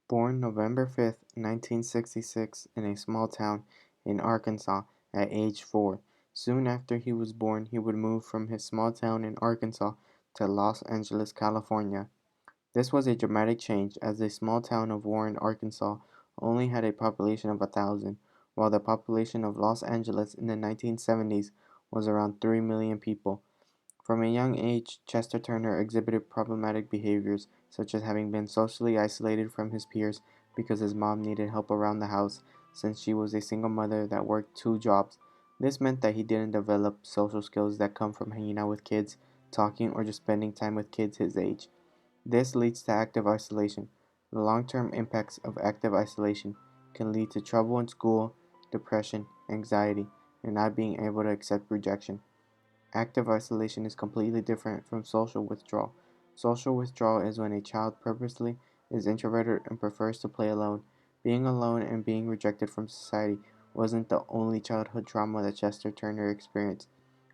Born November 5, 1966, in a small town in Arkansas at age 4. Soon after he was born, he would move from his small town in Arkansas to Los Angeles, California. This was a dramatic change, as the small town of Warren, Arkansas only had a population of 1,000, while the population of Los Angeles in the 1970s was around 3 million people. From a young age, Chester Turner exhibited problematic behaviors, such as having been socially isolated from his peers because his mom needed help around the house since she was a single mother that worked two jobs. This meant that he didn't develop social skills that come from hanging out with kids, talking, or just spending time with kids his age. This leads to active isolation. The long-term impacts of active isolation can lead to trouble in school, depression, anxiety, and not being able to accept rejection. Active isolation is completely different from social withdrawal. Social withdrawal is when a child purposely is introverted and prefers to play alone. Being alone and being rejected from society wasn't the only childhood trauma that Chester Turner experienced.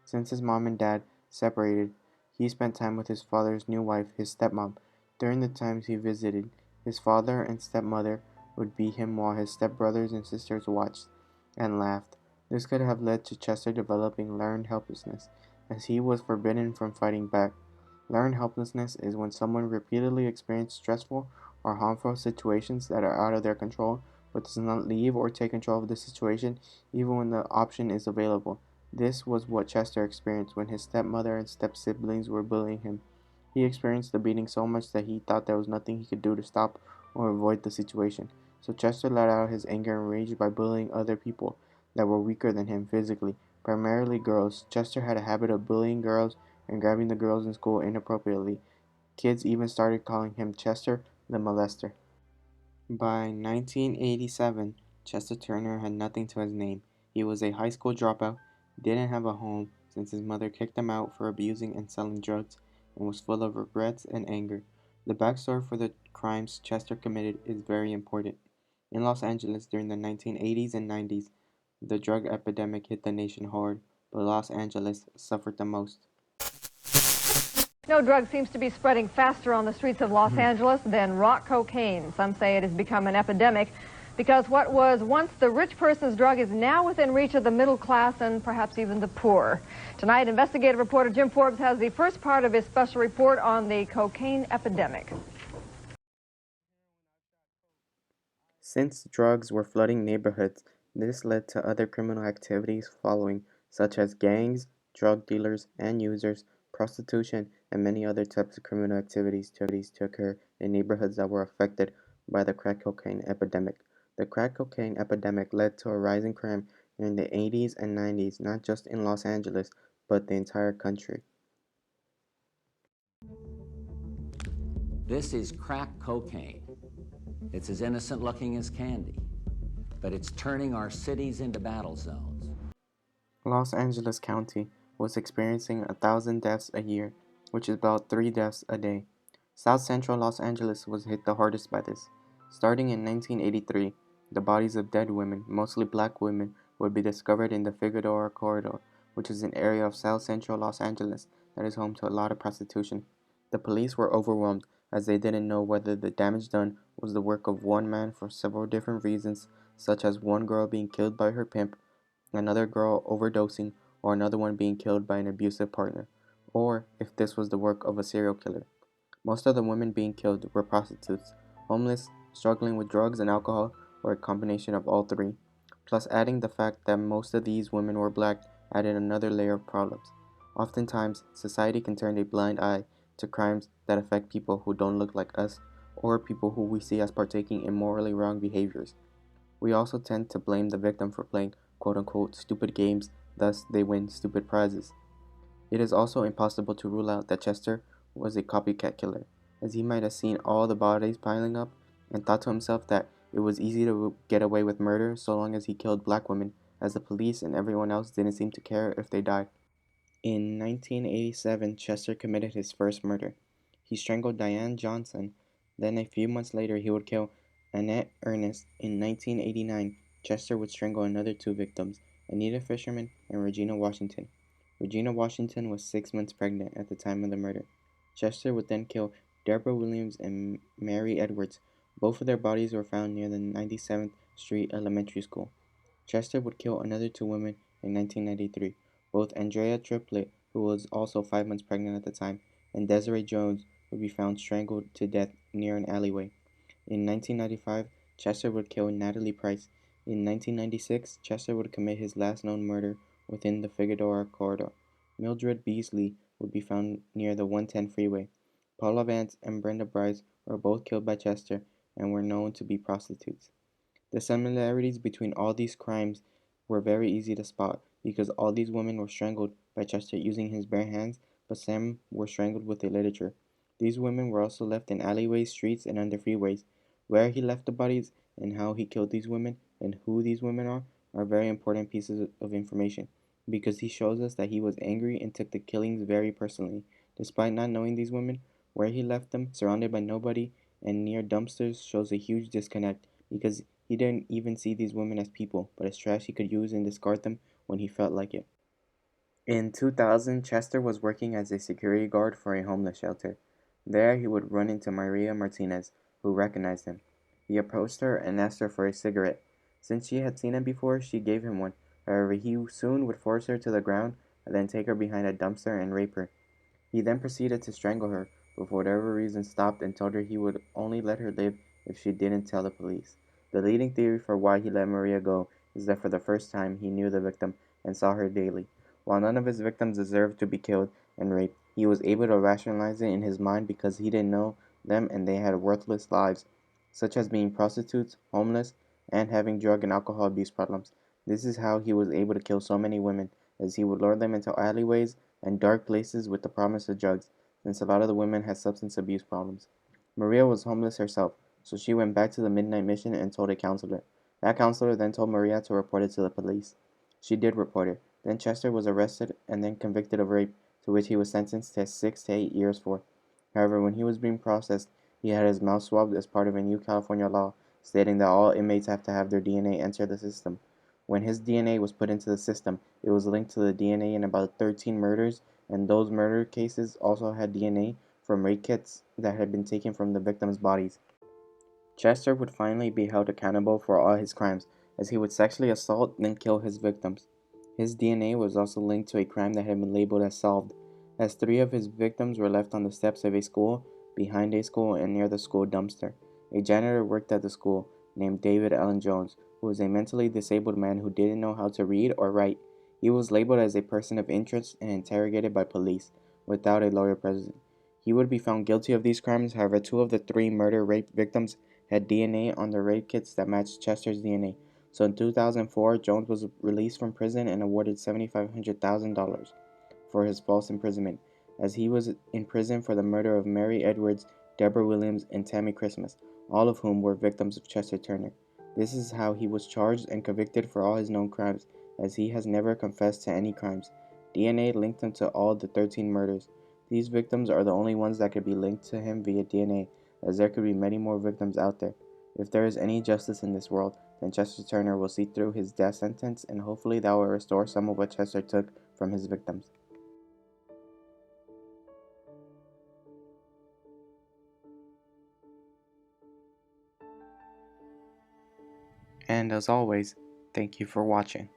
Since his mom and dad separated, he spent time with his father's new wife, his stepmom. During the times he visited, his father and stepmother would beat him while his stepbrothers and sisters watched and laughed. This could have led to Chester developing learned helplessness, as he was forbidden from fighting back. Learned helplessness is when someone repeatedly experiences stressful or harmful situations that are out of their control, but does not leave or take control of the situation even when the option is available. This was what Chester experienced when his stepmother and step siblings were bullying him. He experienced the beating so much that he thought there was nothing he could do to stop or avoid the situation. So Chester let out his anger and rage by bullying other people that were weaker than him physically, primarily girls. Chester had a habit of bullying girls and grabbing the girls in school inappropriately. Kids even started calling him Chester the Molester. By 1987, Chester Turner had nothing to his name. He was a high school dropout, didn't have a home since his mother kicked him out for abusing and selling drugs, and was full of regrets and anger. The backstory for the crimes Chester committed is very important. In Los Angeles during the 1980s and 90s, the drug epidemic hit the nation hard, but Los Angeles suffered the most. No drug seems to be spreading faster on the streets of Los Angeles than rock cocaine. Some say it has become an epidemic because what was once the rich person's drug is now within reach of the middle class and perhaps even the poor. Tonight, investigative reporter Jim Forbes has the first part of his special report on the cocaine epidemic. Since drugs were flooding neighborhoods, this led to other criminal activities following, such as gangs, drug dealers and users, prostitution, and many other types of criminal activities to occur in neighborhoods that were affected by the crack cocaine epidemic. The crack cocaine epidemic led to a rise in crime in the 80s and 90s, not just in Los Angeles, but the entire country. This is crack cocaine. It's as innocent looking as candy, but it's turning our cities into battle zones. Los Angeles County was experiencing 1,000 deaths a year, which is about 3 deaths a day. South Central Los Angeles was hit the hardest by this. Starting in 1983, the bodies of dead women, mostly black women, would be discovered in the Figueroa Corridor, which is an area of South Central Los Angeles that is home to a lot of prostitution. The police were overwhelmed as they didn't know whether the damage done was the work of one man for several different reasons, such as one girl being killed by her pimp, another girl overdosing, or another one being killed by an abusive partner, or if this was the work of a serial killer. Most of the women being killed were prostitutes, homeless, struggling with drugs and alcohol, or a combination of all three. Plus, adding the fact that most of these women were black added another layer of problems. Oftentimes, society can turn a blind eye to crimes that affect people who don't look like us, or people who we see as partaking in morally wrong behaviors. We also tend to blame the victim for playing quote unquote stupid games, thus, they win stupid prizes. It is also impossible to rule out that Chester was a copycat killer, as he might have seen all the bodies piling up and thought to himself that it was easy to get away with murder so long as he killed black women, as the police and everyone else didn't seem to care if they died. In 1987, Chester committed his first murder. He strangled Diane Johnson. Then, a few months later, he would kill Annette Ernest. In 1989, Chester would strangle another two victims, Anita Fisherman and Regina Washington. Regina Washington was 6 months pregnant at the time of the murder. Chester would then kill Deborah Williams and Mary Edwards, Both of their bodies were found near the 97th Street Elementary School. Chester would kill another two women in 1993. Both Andrea Triplett, who was also 5 months pregnant at the time, and Desiree Jones would be found strangled to death near an alleyway. In 1995, Chester would kill Natalie Price. In 1996, Chester would commit his last known murder within the Figueroa corridor. Mildred Beasley would be found near the 110 freeway. Paula Vance and Brenda Bryce were both killed by Chester and were known to be prostitutes. The similarities between all these crimes were very easy to spot because all these women were strangled by Chester using his bare hands, but some were strangled with a ligature. These women were also left in alleyways, streets, and under freeways. Where he left the bodies and how he killed these women and who these women are very important pieces of information because he shows us that he was angry and took the killings very personally. Despite not knowing these women, where he left them, surrounded by nobody and near dumpsters, shows a huge disconnect because he didn't even see these women as people, but as trash he could use and discard them when he felt like it. In 2000, Chester was working as a security guard for a homeless shelter. There, he would run into Maria Martinez, who recognized him. He approached her and asked her for a cigarette. Since she had seen him before, she gave him one. However, he soon would force her to the ground and then take her behind a dumpster and rape her. He then proceeded to strangle her, but for whatever reason stopped and told her he would only let her live if she didn't tell the police. The leading theory for why he let Maria go is that for the first time he knew the victim and saw her daily. While none of his victims deserved to be killed and raped, he was able to rationalize it in his mind because he didn't know them and they had worthless lives, such as being prostitutes, homeless, and having drug and alcohol abuse problems. This is how he was able to kill so many women, as he would lure them into alleyways and dark places with the promise of drugs, since a lot of the women had substance abuse problems. Maria was homeless herself, so she went back to the midnight mission and told a counselor. That counselor then told Maria to report it to the police. She did report it. Then Chester was arrested and then convicted of rape, to which he was sentenced to 6 to 8 years for. However, when he was being processed, he had his mouth swabbed as part of a new California law stating that all inmates have to have their DNA enter the system. When his DNA was put into the system, it was linked to the DNA in about 13 murders, and those murder cases also had DNA from rape kits that had been taken from the victims' bodies. Chester would finally be held accountable for all his crimes, as he would sexually assault then kill his victims. His DNA was also linked to a crime that had been labeled as solved, as three of his victims were left on the steps of a school, behind a school, and near the school dumpster. A janitor worked at the school, named David Allen Jones, who was a mentally disabled man who didn't know how to read or write. He was labeled as a person of interest and interrogated by police, without a lawyer present. He would be found guilty of these crimes, however, two of the three murder rape victims had DNA on their rape kits that matched Chester's DNA. So in 2004, Jones was released from prison and awarded $7,500,000 for his false imprisonment, as he was in prison for the murder of Mary Edwards, Deborah Williams, and Tammy Christmas, all of whom were victims of Chester Turner. This is how he was charged and convicted for all his known crimes, as he has never confessed to any crimes. DNA linked him to all the 13 murders. These victims are the only ones that could be linked to him via DNA, as there could be many more victims out there. If there is any justice in this world, then Chester Turner will see through his death sentence, and hopefully that will restore some of what Chester took from his victims. And as always, thank you for watching.